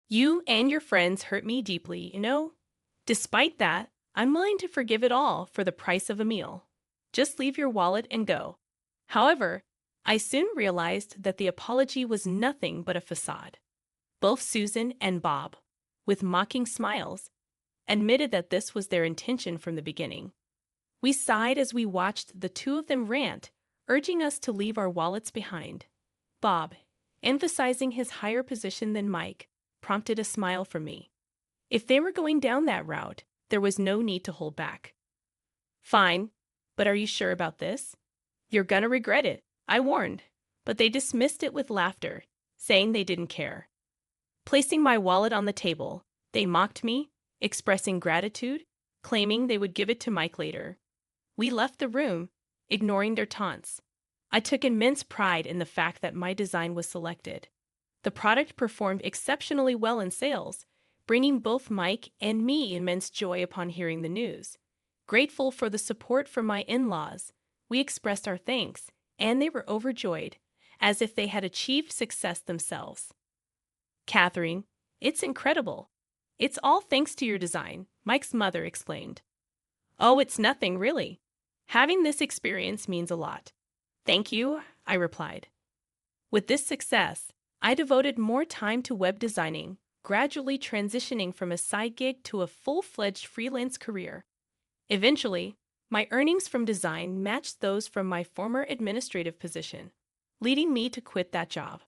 You and your friends hurt me deeply, you know? Despite that, I'm willing to forgive it all for the price of a meal. Just leave your wallet and go. However, I soon realized that the apology was nothing but a facade. Both Susan and Bob, with mocking smiles, admitted that this was their intention from the beginning. We sighed as we watched the two of them rant, urging us to leave our wallets behind. Bob, emphasizing his higher position than Mike, prompted a smile from me. If they were going down that route, there was no need to hold back. Fine, but are you sure about this? You're gonna regret it, I warned, but they dismissed it with laughter, saying they didn't care. Placing my wallet on the table, they mocked me, expressing gratitude, claiming they would give it to Mike later. We left the room, ignoring their taunts. I took immense pride in the fact that my design was selected. The product performed exceptionally well in sales, bringing both Mike and me immense joy upon hearing the news. Grateful for the support from my in-laws, we expressed our thanks, and they were overjoyed, as if they had achieved success themselves. Catherine, it's incredible. It's all thanks to your design, Mike's mother explained. Oh, it's nothing, really. Having this experience means a lot. Thank you, I replied. With this success, I devoted more time to web designing, gradually transitioning from a side gig to a full-fledged freelance career. Eventually, my earnings from design matched those from my former administrative position, leading me to quit that job.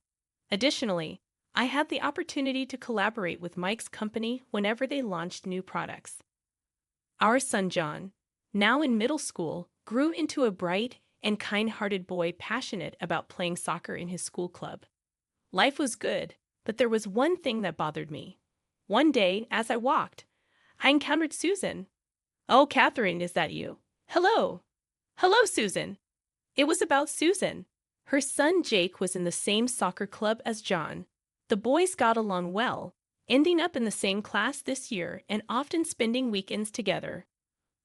Additionally, I had the opportunity to collaborate with Mike's company whenever they launched new products. Our son John, now in middle school, grew into a bright and kind-hearted boy passionate about playing soccer in his school club. Life was good, but there was one thing that bothered me. One day, as I walked, I encountered Susan. Oh, Catherine, is that you? Hello. Hello, Susan. It was about Susan. Her son Jake was in the same soccer club as John. The boys got along well, ending up in the same class this year and often spending weekends together.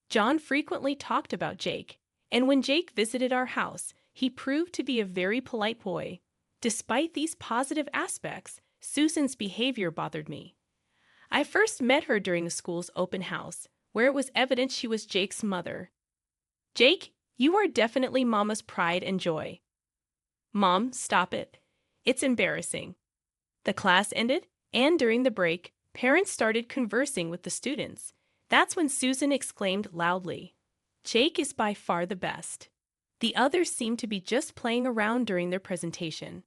John frequently talked about Jake, and when Jake visited our house, he proved to be a very polite boy. Despite these positive aspects, Susan's behavior bothered me. I first met her during the school's open house, where it was evident she was Jake's mother. Jake, you are definitely Mama's pride and joy. Mom, stop it. It's embarrassing. The class ended, and during the break, parents started conversing with the students. That's when Susan exclaimed loudly, Jake is by far the best. The others seemed to be just playing around during their presentation.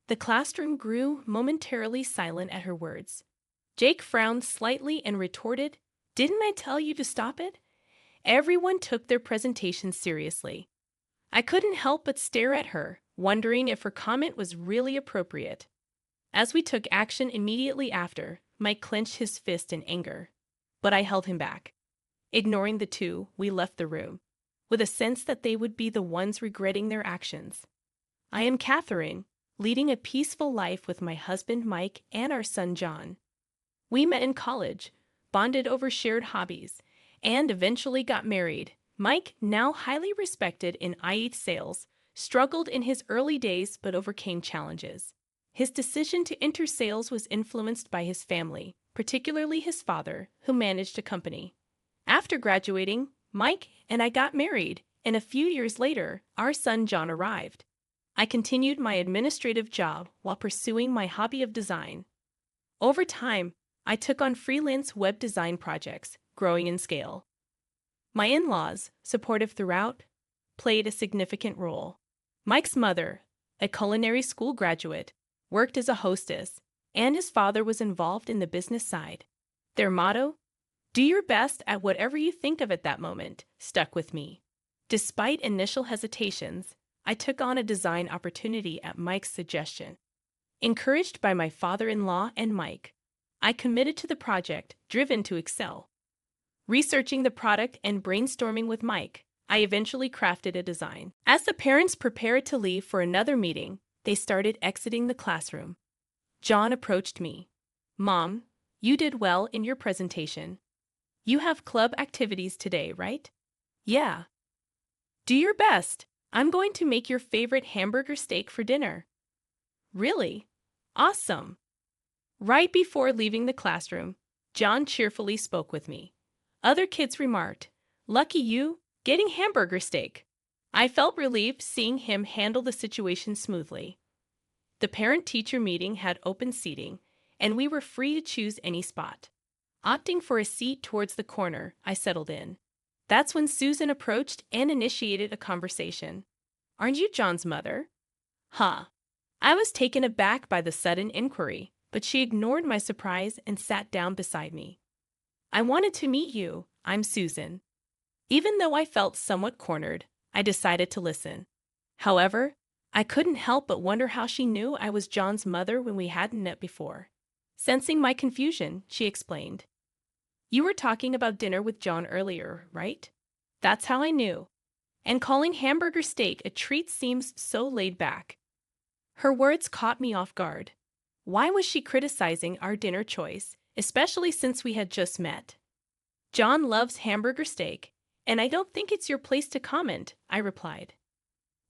The classroom grew momentarily silent at her words. Jake frowned slightly and retorted, Didn't I tell you to stop it? Everyone took their presentation seriously. I couldn't help but stare at her, wondering if her comment was really appropriate. As we took action immediately after, Mike clenched his fist in anger. But I held him back. Ignoring the two, we left the room, with a sense that they would be the ones regretting their actions. I am Catherine, leading a peaceful life with my husband Mike and our son John. We met in college, bonded over shared hobbies, and eventually got married. Mike, now highly respected in aita sales, struggled in his early days but overcame challenges. His decision to enter sales was influenced by his family, particularly his father, who managed a company. After graduating, Mike and I got married, and a few years later, our son John arrived. I continued my administrative job while pursuing my hobby of design. Over time, I took on freelance web design projects, growing in scale. My in-laws, supportive throughout, played a significant role. Mike's mother, a culinary school graduate, worked as a hostess, and his father was involved in the business side. Their motto, do your best at whatever you think of at that moment, stuck with me. Despite initial hesitations, I took on a design opportunity at Mike's suggestion. Encouraged by my father-in-law and Mike, I committed to the project, driven to excel. Researching the product and brainstorming with Mike, I eventually crafted a design. As the parents prepared to leave for another meeting, they started exiting the classroom. John approached me. Mom, you did well in your presentation. You have club activities today, right? Yeah. Do your best. I'm going to make your favorite hamburger steak for dinner. Really? Awesome. Right before leaving the classroom, John cheerfully spoke with me. Other kids remarked, "Lucky you, getting hamburger steak." I felt relieved seeing him handle the situation smoothly. The parent-teacher meeting had open seating, and we were free to choose any spot. Opting for a seat towards the corner, I settled in. That's when Susan approached and initiated a conversation. "Aren't you John's mother?" Huh. I was taken aback by the sudden inquiry, but she ignored my surprise and sat down beside me. "I wanted to meet you. I'm Susan." Even though I felt somewhat cornered, I decided to listen. However, I couldn't help but wonder how she knew I was John's mother when we hadn't met before. Sensing my confusion, she explained. "You were talking about dinner with John earlier, right? That's how I knew. And calling hamburger steak a treat seems so laid back." Her words caught me off guard. Why was she criticizing our dinner choice, especially since we had just met? "John loves hamburger steak, and I don't think it's your place to comment," I replied.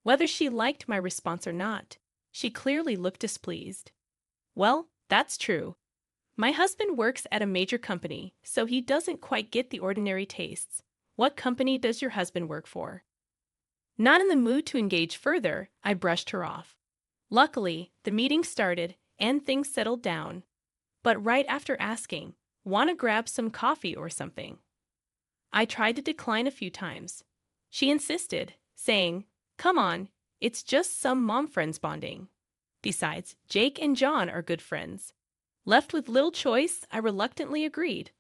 Whether she liked my response or not, she clearly looked displeased. "Well, that's true. My husband works at a major company, so he doesn't quite get the ordinary tastes. What company does your husband work for?" Not in the mood to engage further, I brushed her off. Luckily, the meeting started and things settled down. But right after asking, "Want to grab some coffee or something?" I tried to decline a few times. She insisted, saying, "Come on, it's just some mom friends bonding. Besides, Jake and John are good friends." Left with little choice, I reluctantly agreed.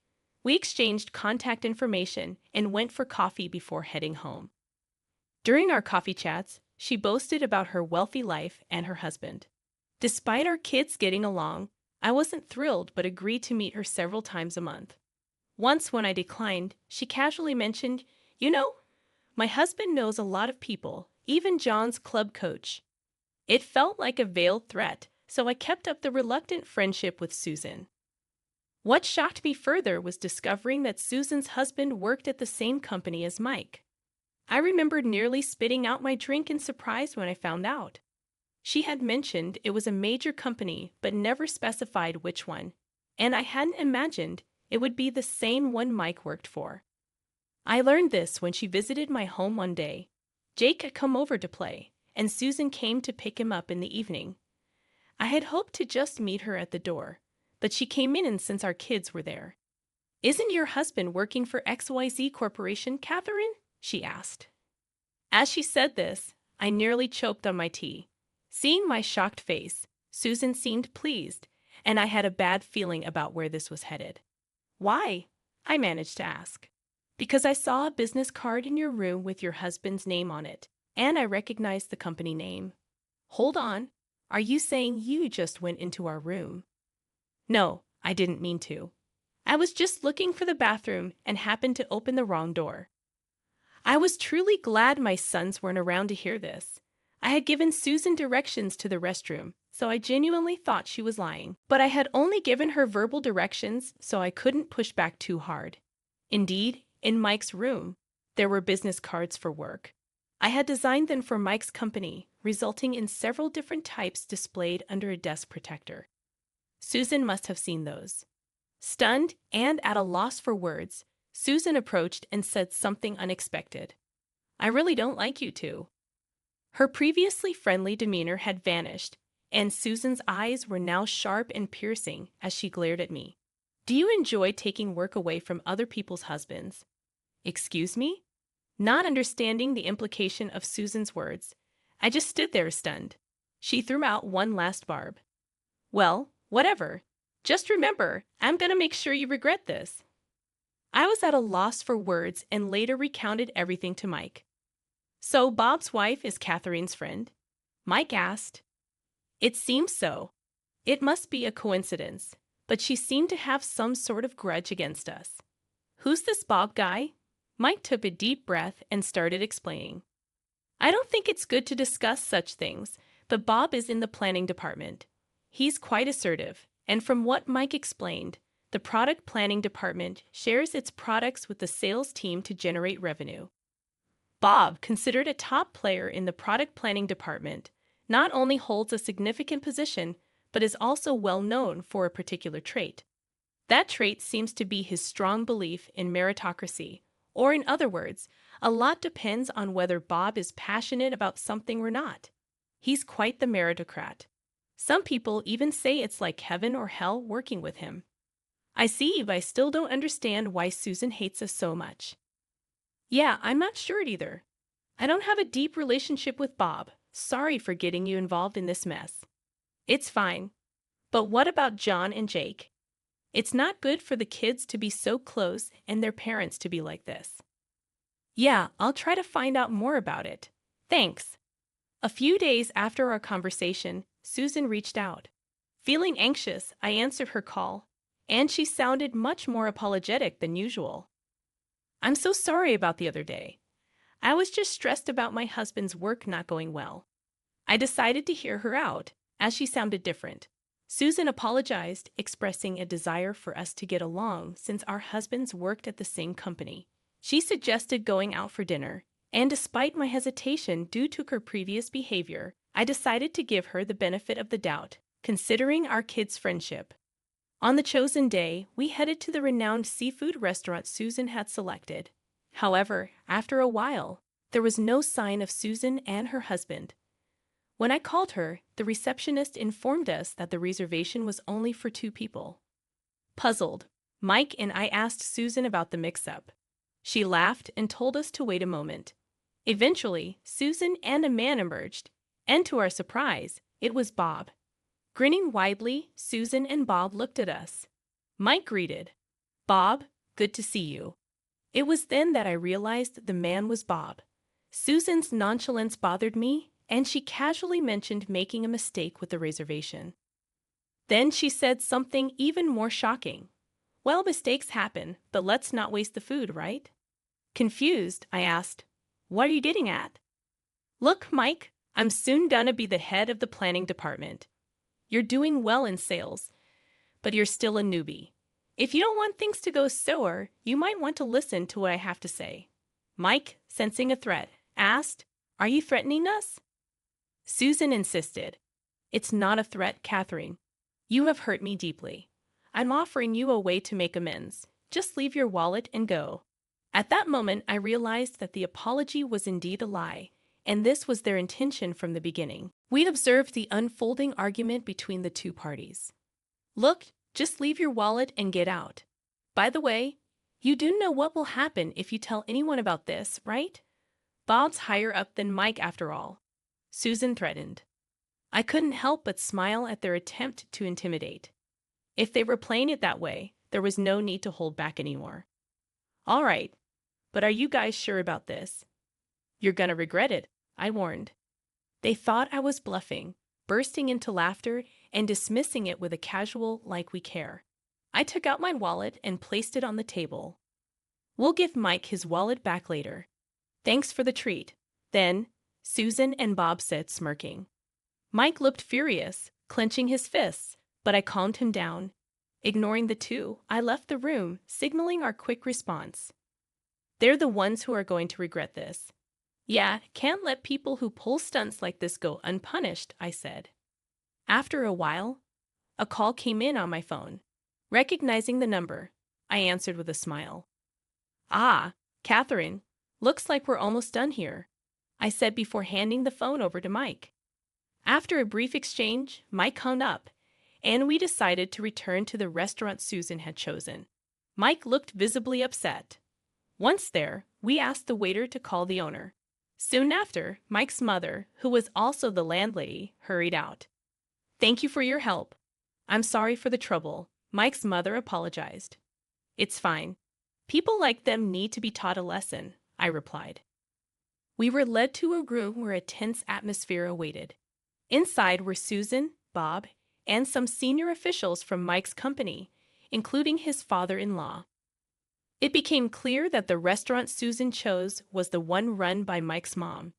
We exchanged contact information and went for coffee before heading home. During our coffee chats, she boasted about her wealthy life and her husband. Despite our kids getting along, I wasn't thrilled but agreed to meet her several times a month. Once when I declined, she casually mentioned, "You know, my husband knows a lot of people, even John's club coach." It felt like a veiled threat, so I kept up the reluctant friendship with Susan. What shocked me further was discovering that Susan's husband worked at the same company as Mike. I remembered nearly spitting out my drink in surprise when I found out. She had mentioned it was a major company but never specified which one, and I hadn't imagined it would be the same one Mike worked for. I learned this when she visited my home one day. Jake had come over to play, and Susan came to pick him up in the evening. I had hoped to just meet her at the door, but she came in since our kids were there. "Isn't your husband working for XYZ Corporation, Catherine?" she asked. As she said this, I nearly choked on my tea. Seeing my shocked face, Susan seemed pleased, and I had a bad feeling about where this was headed. "Why?" I managed to ask. "Because I saw a business card in your room with your husband's name on it, and I recognized the company name." "Hold on. Are you saying you just went into our room?" "No, I didn't mean to. I was just looking for the bathroom and happened to open the wrong door." I was truly glad my sons weren't around to hear this. I had given Susan directions to the restroom, so I genuinely thought she was lying. But I had only given her verbal directions, so I couldn't push back too hard. Indeed, in Mike's room, there were business cards for work. I had designed them for Mike's company, resulting in several different types displayed under a desk protector. Susan must have seen those. Stunned and at a loss for words, Susan approached and said something unexpected. "I really don't like you two." Her previously friendly demeanor had vanished, and Susan's eyes were now sharp and piercing as she glared at me. "Do you enjoy taking work away from other people's husbands?" Excuse me? Not understanding the implication of Susan's words, I just stood there stunned. She threw out one last barb. "Well, whatever. Just remember, I'm gonna make sure you regret this." I was at a loss for words and later recounted everything to Mike. "So Bob's wife is Catherine's friend?" Mike asked. "It seems so. It must be a coincidence, but she seemed to have some sort of grudge against us." "Who's this Bob guy?" Mike took a deep breath and started explaining. "I don't think it's good to discuss such things, but Bob is in the planning department. He's quite assertive, and from what Mike explained, the product planning department shares its products with the sales team to generate revenue. Bob, considered a top player in the product planning department, not only holds a significant position, but is also well known for a particular trait. That trait seems to be his strong belief in meritocracy, or in other words, a lot depends on whether Bob is passionate about something or not. He's quite the meritocrat. Some people even say it's like heaven or hell working with him. I see, but I still don't understand why Susan hates us so much. Yeah, I'm not sure either. I don't have a deep relationship with Bob. Sorry for getting you involved in this mess. It's fine. But what about John and Jake? It's not good for the kids to be so close and their parents to be like this. Yeah, I'll try to find out more about it. Thanks. A few days after our conversation, Susan reached out. Feeling anxious, I answered her call, and she sounded much more apologetic than usual. I'm so sorry about the other day. I was just stressed about my husband's work not going well. I decided to hear her out, as she sounded different. Susan apologized, expressing a desire for us to get along since our husbands worked at the same company. She suggested going out for dinner, and despite my hesitation due to her previous behavior, I decided to give her the benefit of the doubt, considering our kids' friendship. On the chosen day, we headed to the renowned seafood restaurant Susan had selected. However, after a while, there was no sign of Susan and her husband. When I called her, the receptionist informed us that the reservation was only for 2 people. Puzzled, Mike and I asked Susan about the mix-up. She laughed and told us to wait a moment. Eventually, Susan and a man emerged, and to our surprise, it was Bob. Grinning widely, Susan and Bob looked at us. Mike greeted, "Bob, good to see you." It was then that I realized the man was Bob. Susan's nonchalance bothered me, and she casually mentioned making a mistake with the reservation. Then she said something even more shocking. "Well, mistakes happen, but let's not waste the food, right?" Confused, I asked, "What are you getting at?" "Look, Mike, I'm soon gonna be the head of the planning department. You're doing well in sales, but you're still a newbie. If you don't want things to go sour, you might want to listen to what I have to say." Mike, sensing a threat, asked, "Are you threatening us?" Susan insisted, "It's not a threat, Catherine. You have hurt me deeply. I'm offering you a way to make amends. Just leave your wallet and go." At that moment, I realized that the apology was indeed a lie, and this was their intention from the beginning. We observed the unfolding argument between the 2 parties. "Look, just leave your wallet and get out. By the way, you do know what will happen if you tell anyone about this, right? Bob's higher up than Mike after all," Susan threatened. I couldn't help but smile at their attempt to intimidate. If they were playing it that way, there was no need to hold back anymore. "All right, but are you guys sure about this? You're gonna regret it," I warned. They thought I was bluffing, bursting into laughter and dismissing it with a casual "like we care." I took out my wallet and placed it on the table. "We'll give Mike his wallet back later. Thanks for the treat." Then, Susan and Bob said, smirking. Mike looked furious, clenching his fists, but I calmed him down. Ignoring the 2, I left the room, signaling our quick response. They're the ones who are going to regret this. Yeah, can't let people who pull stunts like this go unpunished, I said. After a while, a call came in on my phone. Recognizing the number, I answered with a smile. "Ah, Catherine, looks like we're almost done here," I said before handing the phone over to Mike. After a brief exchange, Mike hung up, and we decided to return to the restaurant Susan had chosen. Mike looked visibly upset. Once there, we asked the waiter to call the owner. Soon after, Mike's mother, who was also the landlady, hurried out. "Thank you for your help. I'm sorry for the trouble," Mike's mother apologized. "It's fine. People like them need to be taught a lesson," I replied. We were led to a room where a tense atmosphere awaited. Inside were Susan, Bob, and some senior officials from Mike's company, including his father-in-law. It became clear that the restaurant Susan chose was the one run by Mike's mom.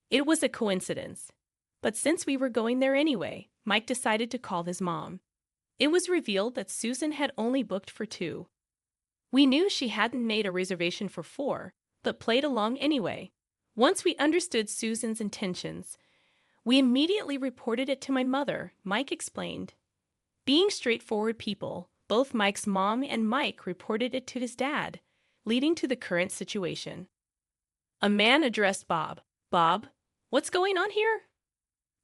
It was a coincidence, but since we were going there anyway, Mike decided to call his mom. It was revealed that Susan had only booked for 2. We knew she hadn't made a reservation for 4, but played along anyway. Once we understood Susan's intentions, we immediately reported it to my mother, Mike explained. Being straightforward people, both Mike's mom and Mike reported it to his dad, leading to the current situation. A man addressed Bob. Bob, what's going on here?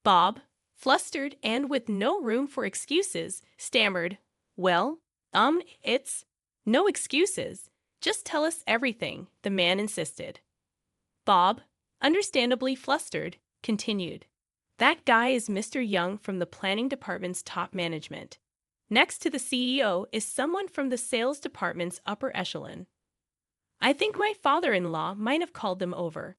Bob, flustered and with no room for excuses, stammered, Well, it's no excuses. Just tell us everything, the man insisted. Bob, understandably flustered, continued, That guy is Mr. Young from the planning department's top management. Next to the CEO is someone from the sales department's upper echelon. I think my father-in-law might have called them over.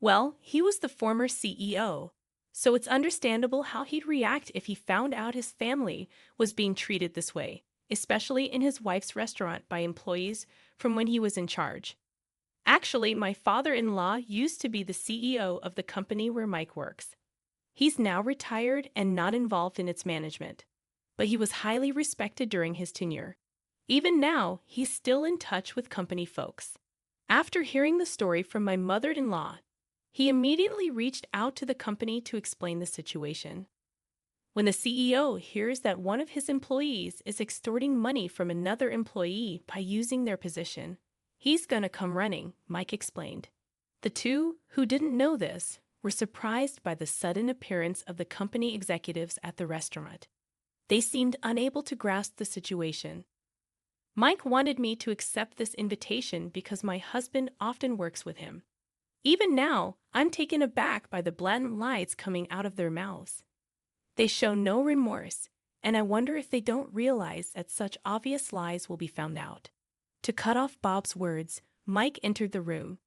Well, he was the former CEO, so it's understandable how he'd react if he found out his family was being treated this way, especially in his wife's restaurant by employees from when he was in charge. Actually, my father-in-law used to be the CEO of the company where Mike works. He's now retired and not involved in its management, but he was highly respected during his tenure. Even now, he's still in touch with company folks. After hearing the story from my mother-in-law, he immediately reached out to the company to explain the situation. When the CEO hears that one of his employees is extorting money from another employee by using their position, he's gonna come running, Mike explained. The two, who didn't know this, were surprised by the sudden appearance of the company executives at the restaurant. They seemed unable to grasp the situation. Mike wanted me to accept this invitation because my husband often works with him. Even now, I'm taken aback by the blatant lies coming out of their mouths. They show no remorse, and I wonder if they don't realize that such obvious lies will be found out. To cut off Bob's words, Mike entered the room.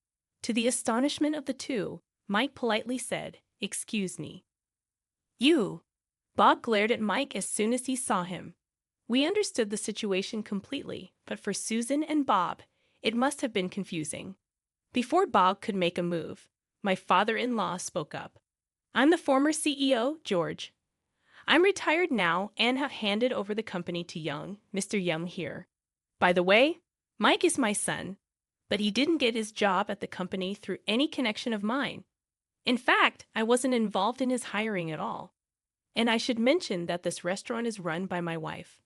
To the astonishment of the two, Mike politely said, "Excuse me." "You!" Bob glared at Mike as soon as he saw him. We understood the situation completely, but for Susan and Bob, it must have been confusing. Before Bob could make a move, my father-in-law spoke up. "I'm the former CEO, George. I'm retired now and have handed over the company to Mr. Young here. By the way, Mike is my son, but he didn't get his job at the company through any connection of mine. In fact, I wasn't involved in his hiring at all. And I should mention that this restaurant is run by my wife."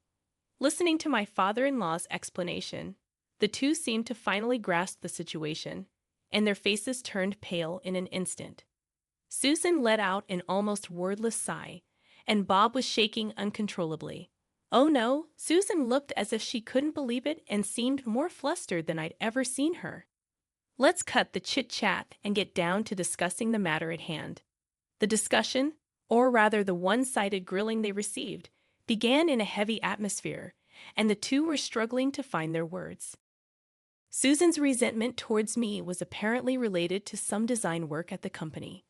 Listening to my father-in-law's explanation, the two seemed to finally grasp the situation, and their faces turned pale in an instant. Susan let out an almost wordless sigh, and Bob was shaking uncontrollably. Oh no, Susan looked as if she couldn't believe it and seemed more flustered than I'd ever seen her. Let's cut the chit-chat and get down to discussing the matter at hand. The discussion, or rather the one-sided grilling they received, began in a heavy atmosphere, and the two were struggling to find their words. Susan's resentment towards me was apparently related to some design work at the company.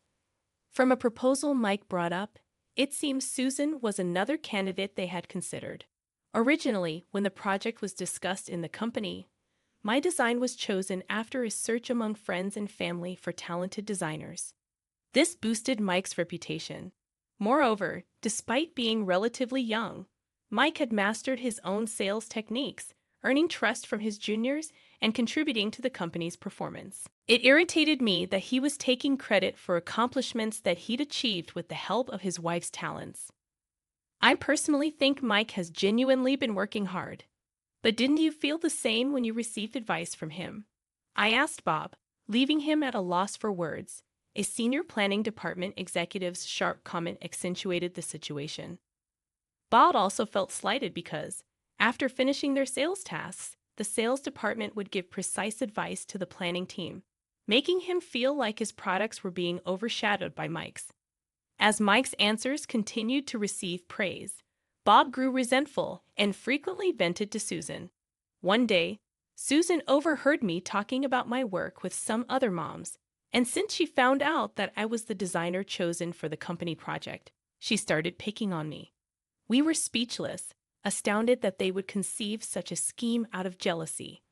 From a proposal Mike brought up, it seems Susan was another candidate they had considered. Originally, when the project was discussed in the company, my design was chosen after a search among friends and family for talented designers. This boosted Mike's reputation. Moreover, despite being relatively young, Mike had mastered his own sales techniques, earning trust from his juniors and contributing to the company's performance. It irritated me that he was taking credit for accomplishments that he'd achieved with the help of his wife's talents. I personally think Mike has genuinely been working hard. But didn't you feel the same when you received advice from him? I asked Bob, leaving him at a loss for words. A senior planning department executive's sharp comment accentuated the situation. Bob also felt slighted because, after finishing their sales tasks, the sales department would give precise advice to the planning team, making him feel like his products were being overshadowed by Mike's. As Mike's answers continued to receive praise, Bob grew resentful and frequently vented to Susan. One day, Susan overheard me talking about my work with some other moms, and since she found out that I was the designer chosen for the company project, she started picking on me. We were speechless, astounded that they would conceive such a scheme out of jealousy.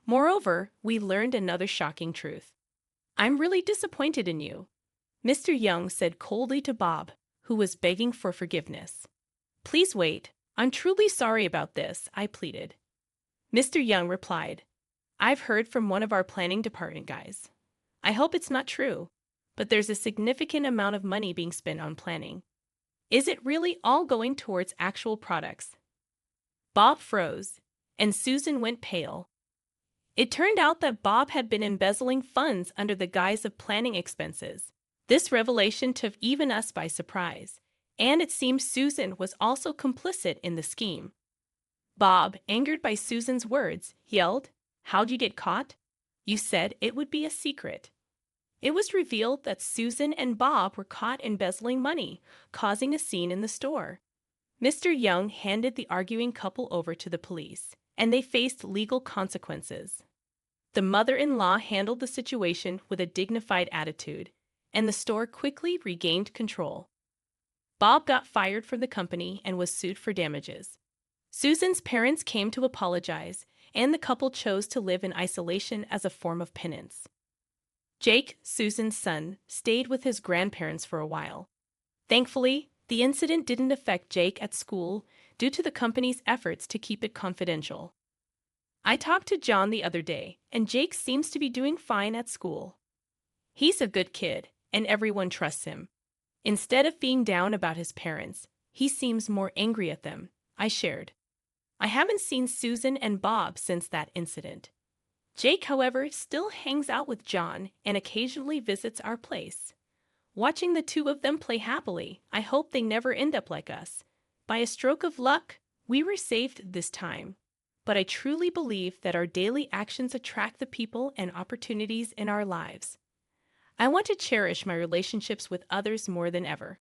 Moreover, we learned another shocking truth. "I'm really disappointed in you," Mr. Young said coldly to Bob, who was begging for forgiveness. "Please wait. I'm truly sorry about this," I pleaded. Mr. Young replied, "I've heard from one of our planning department guys. I hope it's not true, but there's a significant amount of money being spent on planning. Is it really all going towards actual products? Bob froze, and Susan went pale. It turned out that Bob had been embezzling funds under the guise of planning expenses. This revelation took even us by surprise, and it seemed Susan was also complicit in the scheme. Bob, angered by Susan's words, yelled, "How'd you get caught? You said it would be a secret." It was revealed that Susan and Bob were caught embezzling money, causing a scene in the store. Mr. Young handed the arguing couple over to the police, and they faced legal consequences. The mother-in-law handled the situation with a dignified attitude, and the store quickly regained control. Bob got fired from the company and was sued for damages. Susan's parents came to apologize, and the couple chose to live in isolation as a form of penance. Jake, Susan's son, stayed with his grandparents for a while. Thankfully, the incident didn't affect Jake at school due to the company's efforts to keep it confidential. I talked to John the other day, and Jake seems to be doing fine at school. He's a good kid, and everyone trusts him. Instead of being down about his parents, he seems more angry at them, I shared. I haven't seen Susan and Bob since that incident. Jake, however, still hangs out with John and occasionally visits our place. Watching the two of them play happily, I hope they never end up like us. By a stroke of luck, we were saved this time. But I truly believe that our daily actions attract the people and opportunities in our lives. I want to cherish my relationships with others more than ever.